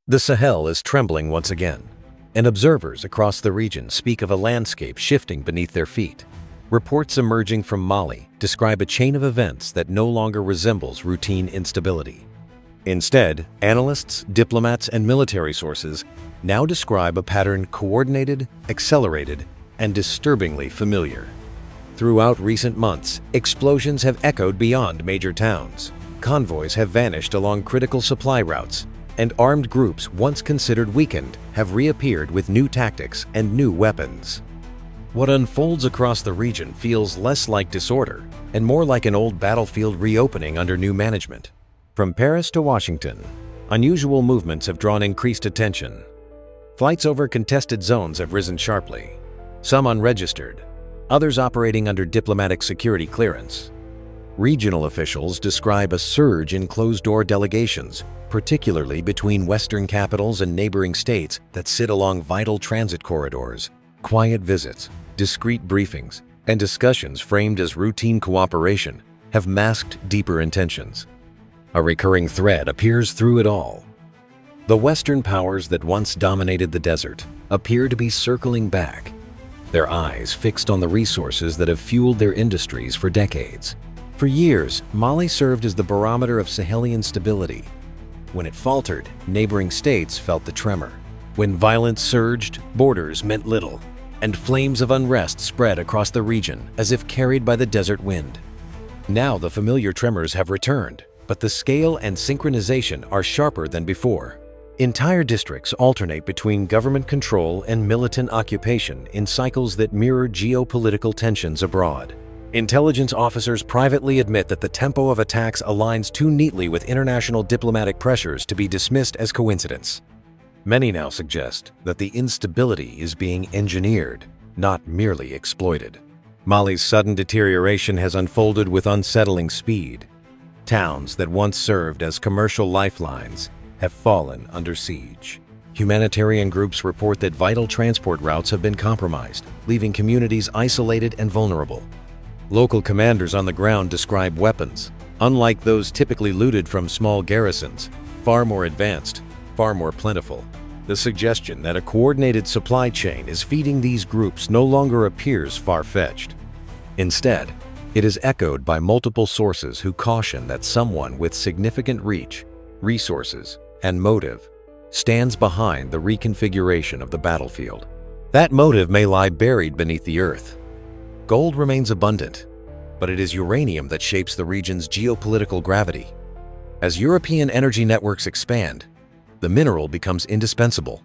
The Sahel is trembling once again, and observers across the region speak of a landscape shifting beneath their feet. Reports emerging from Mali describe a chain of events that no longer resembles routine instability. Instead, analysts, diplomats, and military sources now describe a pattern coordinated, accelerated, and disturbingly familiar. Throughout recent months, explosions have echoed beyond major towns. Convoys have vanished along critical supply routes, and armed groups once considered weakened have reappeared with new tactics and new weapons. What unfolds across the region feels less like disorder and more like an old battlefield reopening under new management. From Paris to Washington, unusual movements have drawn increased attention. Flights over contested zones have risen sharply, some unregistered, others operating under diplomatic security clearance. Regional officials describe a surge in closed-door delegations, particularly between Western capitals and neighboring states that sit along vital transit corridors. Quiet visits, discreet briefings, and discussions framed as routine cooperation have masked deeper intentions. A recurring thread appears through it all. The Western powers that once dominated the desert appear to be circling back, their eyes fixed on the resources that have fueled their industries for decades. For years, Mali served as the barometer of Sahelian stability. When it faltered, neighboring states felt the tremor. When violence surged, borders meant little, and flames of unrest spread across the region as if carried by the desert wind. Now the familiar tremors have returned, but the scale and synchronization are sharper than before. Entire districts alternate between government control and militant occupation in cycles that mirror geopolitical tensions abroad. Intelligence officers privately admit that the tempo of attacks aligns too neatly with international diplomatic pressures to be dismissed as coincidence. Many now suggest that the instability is being engineered, not merely exploited. Mali's sudden deterioration has unfolded with unsettling speed. Towns that once served as commercial lifelines have fallen under siege. Humanitarian groups report that vital transport routes have been compromised, leaving communities isolated and vulnerable. Local commanders on the ground describe weapons, unlike those typically looted from small garrisons, far more advanced, far more plentiful. The suggestion that a coordinated supply chain is feeding these groups no longer appears far-fetched. Instead, it is echoed by multiple sources who caution that someone with significant reach, resources, and motive stands behind the reconfiguration of the battlefield. That motive may lie buried beneath the earth. Gold remains abundant, but it is uranium that shapes the region's geopolitical gravity. As European energy networks expand, the mineral becomes indispensable.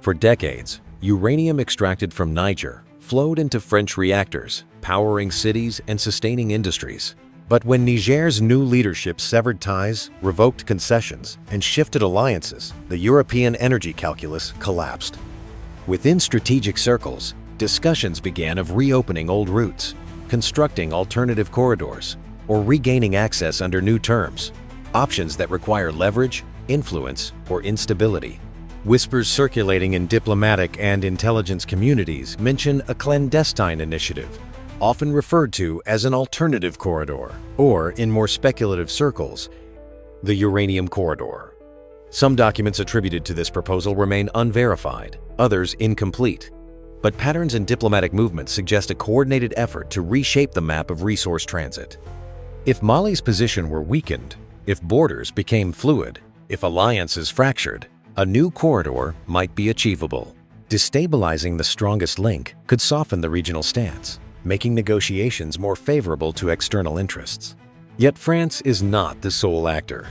For decades, uranium extracted from Niger flowed into French reactors, powering cities and sustaining industries. But when Niger's new leadership severed ties, revoked concessions, and shifted alliances, the European energy calculus collapsed. Within strategic circles, discussions began of reopening old routes, constructing alternative corridors, or regaining access under new terms, options that require leverage, influence, or instability. Whispers circulating in diplomatic and intelligence communities mention a clandestine initiative, often referred to as an alternative corridor, or in more speculative circles, the uranium corridor. Some documents attributed to this proposal remain unverified, others incomplete. But patterns in diplomatic movements suggest a coordinated effort to reshape the map of resource transit. If Mali's position were weakened, if borders became fluid, if alliances fractured, a new corridor might be achievable. Destabilizing the strongest link could soften the regional stance, making negotiations more favorable to external interests. Yet France is not the sole actor.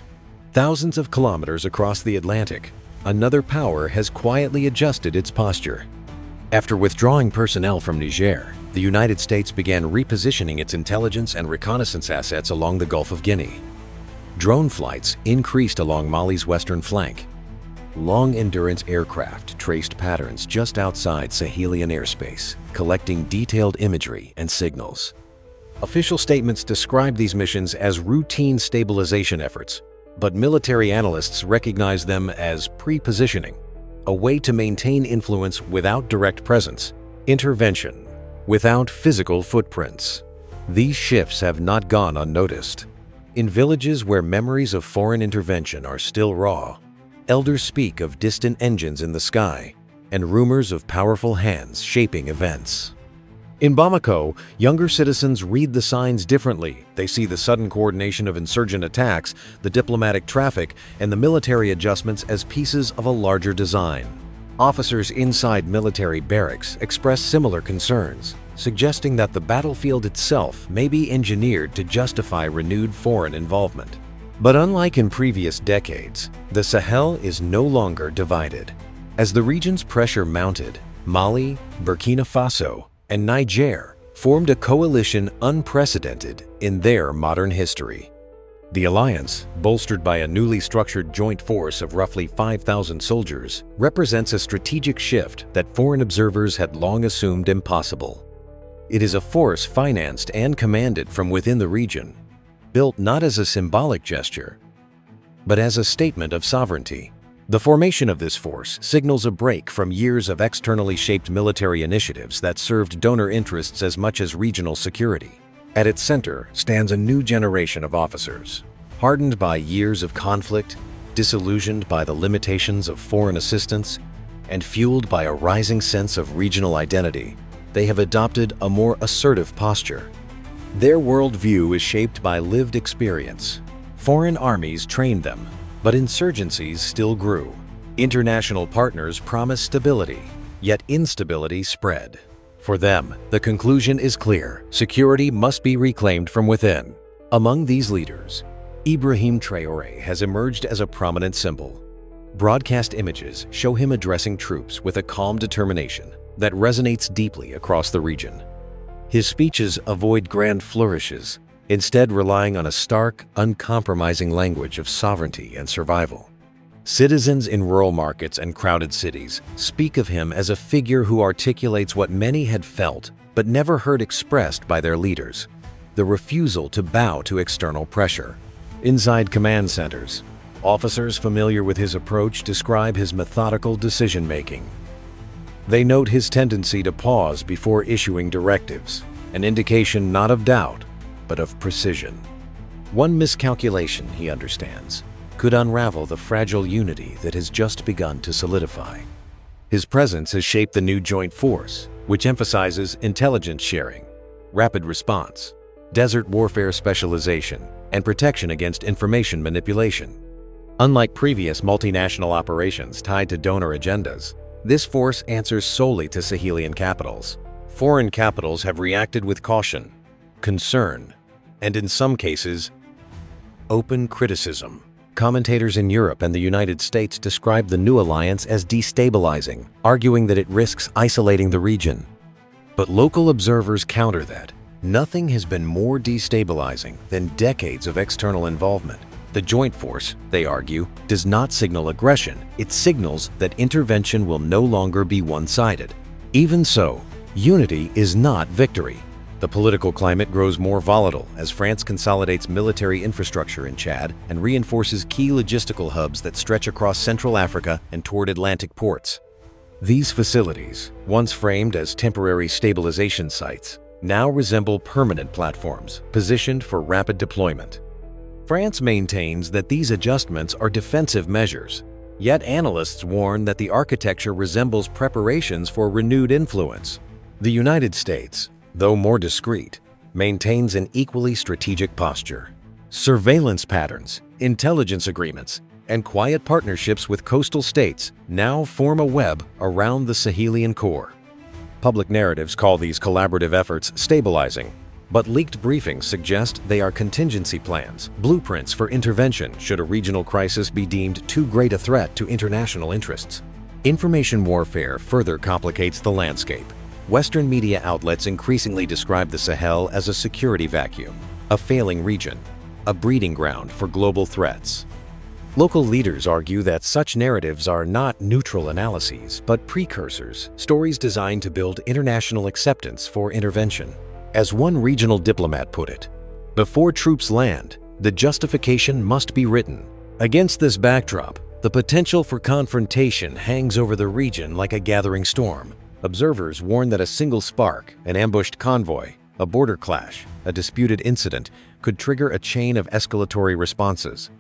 Thousands of kilometers across the Atlantic, another power has quietly adjusted its posture. After withdrawing personnel from Niger, the United States began repositioning its intelligence and reconnaissance assets along the Gulf of Guinea. Drone flights increased along Mali's western flank. Long-endurance aircraft traced patterns just outside Sahelian airspace, collecting detailed imagery and signals. Official statements describe these missions as routine stabilization efforts, but military analysts recognize them as pre-positioning, a way to maintain influence without direct presence, intervention without physical footprints. These shifts have not gone unnoticed. In villages where memories of foreign intervention are still raw, Elders speak of distant engines in the sky and rumors of powerful hands shaping events. In Bamako, younger citizens read the signs differently. They see the sudden coordination of insurgent attacks, the diplomatic traffic, and the military adjustments as pieces of a larger design. Officers inside military barracks express similar concerns, suggesting that the battlefield itself may be engineered to justify renewed foreign involvement. But unlike in previous decades, the Sahel is no longer divided. As the region's pressure mounted, Mali, Burkina Faso, and Niger formed a coalition unprecedented in their modern history. The alliance, bolstered by a newly structured joint force of roughly 5,000 soldiers, represents a strategic shift that foreign observers had long assumed impossible. It is a force financed and commanded from within the region, built not as a symbolic gesture, but as a statement of sovereignty. The formation of this force signals a break from years of externally shaped military initiatives that served donor interests as much as regional security. At its center stands a new generation of officers, hardened by years of conflict, disillusioned by the limitations of foreign assistance, and fueled by a rising sense of regional identity. They have adopted a more assertive posture. Their worldview is shaped by lived experience. Foreign armies trained them, but insurgencies still grew. International partners promised stability, yet instability spread. For them, the conclusion is clear: security must be reclaimed from within. Among these leaders, Ibrahim Traoré has emerged as a prominent symbol. Broadcast images show him addressing troops with a calm determination that resonates deeply across the region. His speeches avoid grand flourishes, instead relying on a stark, uncompromising language of sovereignty and survival. Citizens in rural markets and crowded cities speak of him as a figure who articulates what many had felt but never heard expressed by their leaders: the refusal to bow to external pressure. Inside command centers, officers familiar with his approach describe his methodical decision-making. They note his tendency to pause before issuing directives, an indication not of doubt, but of precision. One miscalculation, he understands, could unravel the fragile unity that has just begun to solidify. His presence has shaped the new joint force, which emphasizes intelligence sharing, rapid response, desert warfare specialization, and protection against information manipulation. Unlike previous multinational operations tied to donor agendas, this force answers solely to Sahelian capitals. Foreign capitals have reacted with caution, concern, and in some cases, open criticism. Commentators in Europe and the United States describe the new alliance as destabilizing, arguing that it risks isolating the region. But local observers counter that. Nothing has been more destabilizing than decades of external involvement. The joint force, they argue, does not signal aggression. It signals that intervention will no longer be one-sided. Even so, unity is not victory. The political climate grows more volatile as France consolidates military infrastructure in Chad and reinforces key logistical hubs that stretch across Central Africa and toward Atlantic ports. These facilities, once framed as temporary stabilization sites, now resemble permanent platforms positioned for rapid deployment. France maintains that these adjustments are defensive measures, yet analysts warn that the architecture resembles preparations for renewed influence. The United States, though more discreet, maintains an equally strategic posture. Surveillance patterns, intelligence agreements, and quiet partnerships with coastal states now form a web around the Sahelian core. Public narratives call these collaborative efforts stabilizing, but leaked briefings suggest they are contingency plans, blueprints for intervention should a regional crisis be deemed too great a threat to international interests. Information warfare further complicates the landscape. Western media outlets increasingly describe the Sahel as a security vacuum, a failing region, a breeding ground for global threats. Local leaders argue that such narratives are not neutral analyses, but precursors, stories designed to build international acceptance for intervention. As one regional diplomat put it, "Before troops land, the justification must be written." Against this backdrop, the potential for confrontation hangs over the region like a gathering storm. Observers warn that a single spark, an ambushed convoy, a border clash, a disputed incident could trigger a chain of escalatory responses.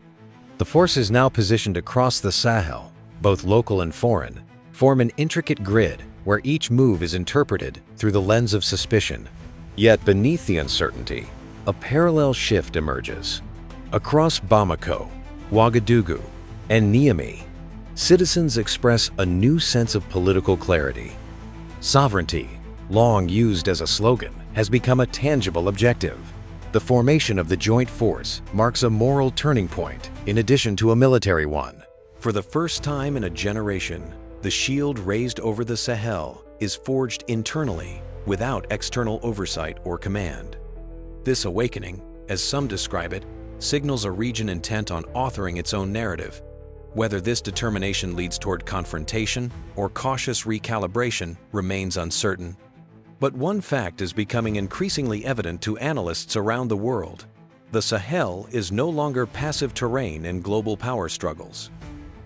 The forces now positioned across the Sahel, both local and foreign, form an intricate grid where each move is interpreted through the lens of suspicion. Yet beneath the uncertainty, a parallel shift emerges. Across Bamako, Ouagadougou, and Niamey, citizens express a new sense of political clarity. Sovereignty, long used as a slogan, has become a tangible objective. The formation of the joint force marks a moral turning point in addition to a military one. For the first time in a generation, the shield raised over the Sahel is forged internally without external oversight or command. This awakening, as some describe it, signals a region intent on authoring its own narrative. Whether this determination leads toward confrontation or cautious recalibration remains uncertain. But one fact is becoming increasingly evident to analysts around the world. The Sahel is no longer passive terrain in global power struggles.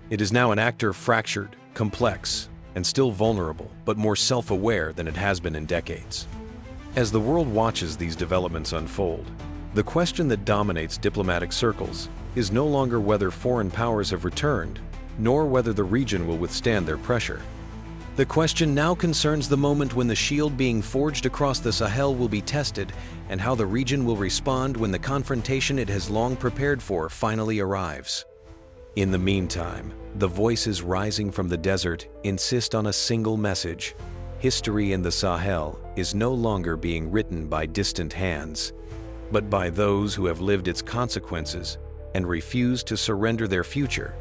It is now an actor fractured, complex, and still vulnerable, but more self-aware than it has been in decades. As the world watches these developments unfold, the question that dominates diplomatic circles is no longer whether foreign powers have returned, nor whether the region will withstand their pressure. The question now concerns the moment when the shield being forged across the Sahel will be tested and how the region will respond when the confrontation it has long prepared for finally arrives. In the meantime, the voices rising from the desert insist on a single message. History in the Sahel is no longer being written by distant hands, but by those who have lived its consequences and refuse to surrender their future